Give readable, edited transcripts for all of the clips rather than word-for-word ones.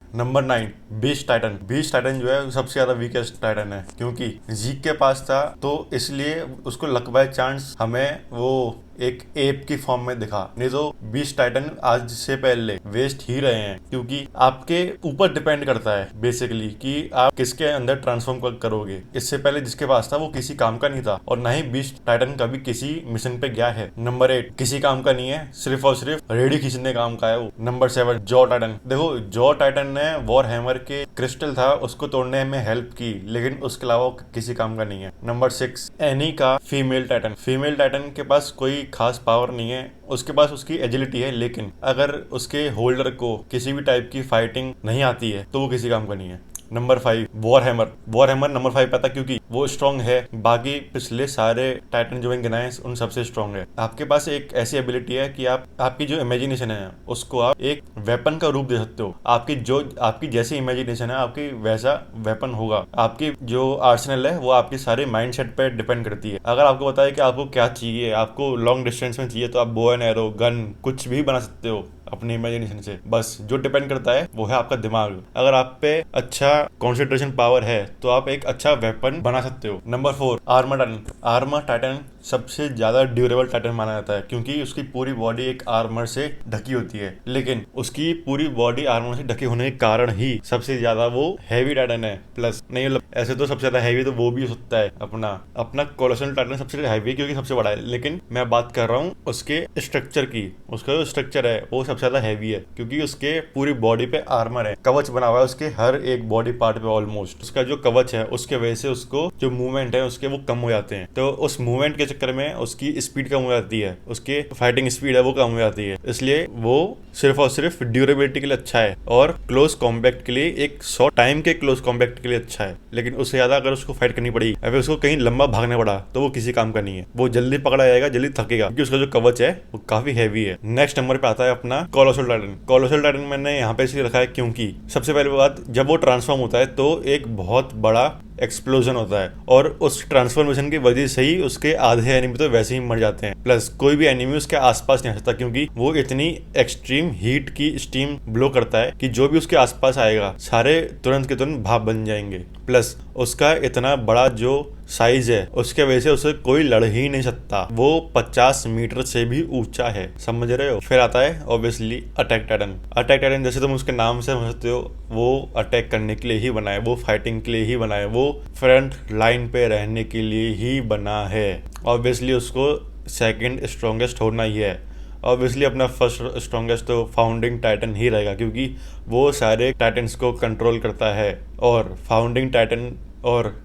Number 9, beast Titan. Beast Titan जो है वो सबसे ज्यादा वीकेस्ट टाइटन है, क्योंकि जीक के पास था तो इसलिए उसको लक बाय चांस हमें वो एक एप की फॉर्म में दिखा, नहीं तो बीस्ट टाइटन आज से पहले वेस्ट ही रहे हैं, क्योंकि आपके ऊपर डिपेंड करता है बेसिकली कि आप किसके अंदर ट्रांसफॉर्म करोगे। इससे पहले जिसके पास था वो किसी काम का नहीं था, और ना ही बीस्ट टाइटन कभी किसी मिशन पे गया है। नंबर 8, किसी काम का नहीं है, सिर्फ और सिर्फ रेडी खींचने काम का है वो। Number 7, jaw Titan. देखो, जॉ टाइटन ने वॉर हैमर के क्रिस्टल था उसको तोड़ने में हेल्प की, लेकिन उसके अलावा वो किसी काम का नहीं है। नंबर 6, एनी का फीमेल टाइटन। फीमेल टाइटन के पास कोई खास पावर नहीं है, उसके पास उसकी एजिलिटी है, लेकिन अगर उसके होल्डर को किसी भी टाइप की फाइटिंग नहीं आती है तो वो किसी काम का नहीं है। Number 5, war hammer. War hammer number 5 पता क्योंकि वो स्ट्रांग है, बाकी पिछले सारे टाइटन जो मैंने गिनाए उन सबसे स्ट्रांग है। आपके पास एक ऐसी एबिलिटी है कि आपकी जो इमेजिनेशन है उसको आप एक वेपन का रूप दे सकते हो। आपकी जैसी इमेजिनेशन है आपकी वैसा वेपन होगा। आपकी जो आर्सेनल है वो आपके सारे माइंड सेट पे डिपेंड करती है। अगर आपको पता है कि आपको क्या चाहिए, आपको लॉन्ग डिस्टेंस में चाहिए, तो आप बो एंड एरो, गन, कुछ भी बना सकते हो अपनी इमेजिनेशन से। बस जो डिपेंड करता है वो है आपका दिमाग। अगर आप पे अच्छा कंसंट्रेशन पावर है तो आप एक अच्छा वेपन बना सकते हो। Number 4, armour Titan. Armour Titan सबसे ज्यादा ड्यूरेबल टाइटन माना जाता है, क्योंकि उसकी पूरी बॉडी एक आर्मर से ढकी होती है, लेकिन उसकी पूरी बॉडी आर्मर से ढके होने के कारण ही सबसे ज्यादा वो हैवी टाइटन है। प्लस नहीं, मतलब ऐसे तो सबसे ज्यादा हैवी तो वो भी हो सकता है अपना अपना कोलोसल टाइटन सबसे हैवी क्योंकि सबसे बड़ा है, लेकिन मैं बात कर रहा हूँ उसके स्ट्रक्चर की। उसका जो स्ट्रक्चर है वो सबसे ज्यादा हैवी है, क्योंकि उसके पूरी बॉडी पे आर्मर है, कवच बना हुआ है उसके हर एक बॉडी पार्ट पे ऑलमोस्ट। उसका जो कवच है उसके वजह से उसको जो मूवमेंट है उसके वो कम हो जाते हैं, तो उस मूवमेंट के चक्कर में उसकी स्पीड कम हो जाती है, उसके फाइटिंग स्पीड है वो कम हो जाती है, इसलिए वो सिर्फ और सिर्फ ड्यूरेबिलिटी के लिए अच्छा है और क्लोज कॉम्बैक्ट के लिए, एक शॉर्ट टाइम के क्लोज कॉम्बैक्ट के लिए अच्छा है। लेकिन उससे ज्यादा अगर उसको फाइट करनी पड़ी या फिर उसको कहीं लंबा भागना पड़ा तो वो किसी काम का नहीं है, वो जल्दी पकड़ा जाएगा, जल्दी थकेगा, क्योंकि उसका जो कवच है वो काफी हैवी है। नेक्स्ट नंबर पे आता है अपना कोलोसल टाइटन। कोलोसल टाइटन मैंने यहाँ पे इसलिए रखा है क्योंकि सबसे पहली बात, जब वो ट्रांसफॉर्म होता है तो एक बहुत बड़ा एक्सप्लोजन होता है, और उस ट्रांसफॉर्मेशन की वजह से ही उसके आधे एनिमी तो वैसे ही मर जाते हैं। प्लस कोई भी एनिमी उसके आसपास नहीं आ सकता, क्योंकि वो इतनी एक्सट्रीम हीट की स्टीम ब्लो करता है कि जो भी उसके आसपास आएगा सारे तुरंत के तुरंत भाप बन जाएंगे। प्लस उसका इतना बड़ा जो साइज है उसके वजह से उसे कोई लड़ ही नहीं सकता, वो 50 मीटर से भी ऊंचा है, समझ रहे हो। फिर आता है obviously attack Titan. Attack Titan जैसे तुम उसके नाम से समझ सकते हो, वो अटैक करने के लिए ही बना है, वो फाइटिंग के लिए ही बना है, वो फ्रंट लाइन पे रहने के लिए ही बना है। ऑब्वियसली उसको सेकंड स्ट्रॉन्गेस्ट होना ही है। ऑब्वियसली अपना फर्स्ट स्ट्रॉन्गेस्ट तो फाउंडिंग टाइटन ही रहेगा, क्योंकि वो सारे टाइटन्स को कंट्रोल करता है, और फाउंडिंग टाइटन और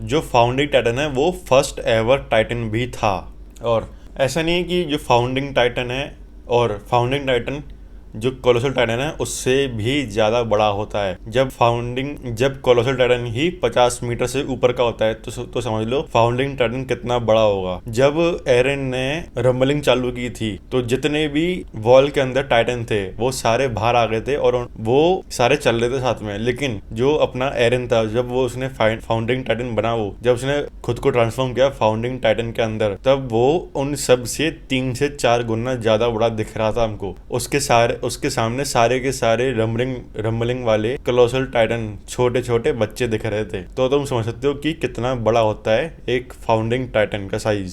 जो फाउंडिंग टाइटन है वो फर्स्ट एवर टाइटन भी था। और ऐसा नहीं है कि जो फाउंडिंग टाइटन है और फाउंडिंग टाइटन जो कोलोसल टाइटन है उससे भी ज्यादा बड़ा होता है। जब कोलोसल टाइटन ही 50 मीटर से ऊपर का होता है तो समझ लो फाउंडिंग टाइटन कितना बड़ा होगा। जब एरन ने रंबलिंग चालू की थी तो जितने भी वॉल के अंदर टाइटन थे वो सारे बाहर आ गए थे और वो सारे चल रहे थे साथ में, लेकिन जो अपना एरन था जब वो उसने फाउंडिंग टाइटन बना, वो जब उसने खुद को ट्रांसफॉर्म किया फाउंडिंग टाइटन के अंदर, तब वो उन सब से 3 से 4 गुना ज्यादा बड़ा दिख रहा था हमको। उसके सामने सारे के सारे रंबलिंग वाले कोलोसल टाइटन छोटे छोटे बच्चे दिख रहे थे। तो तुम समझ सकते हो कि कितना बड़ा होता है एक फाउंडिंग टाइटन का साइज।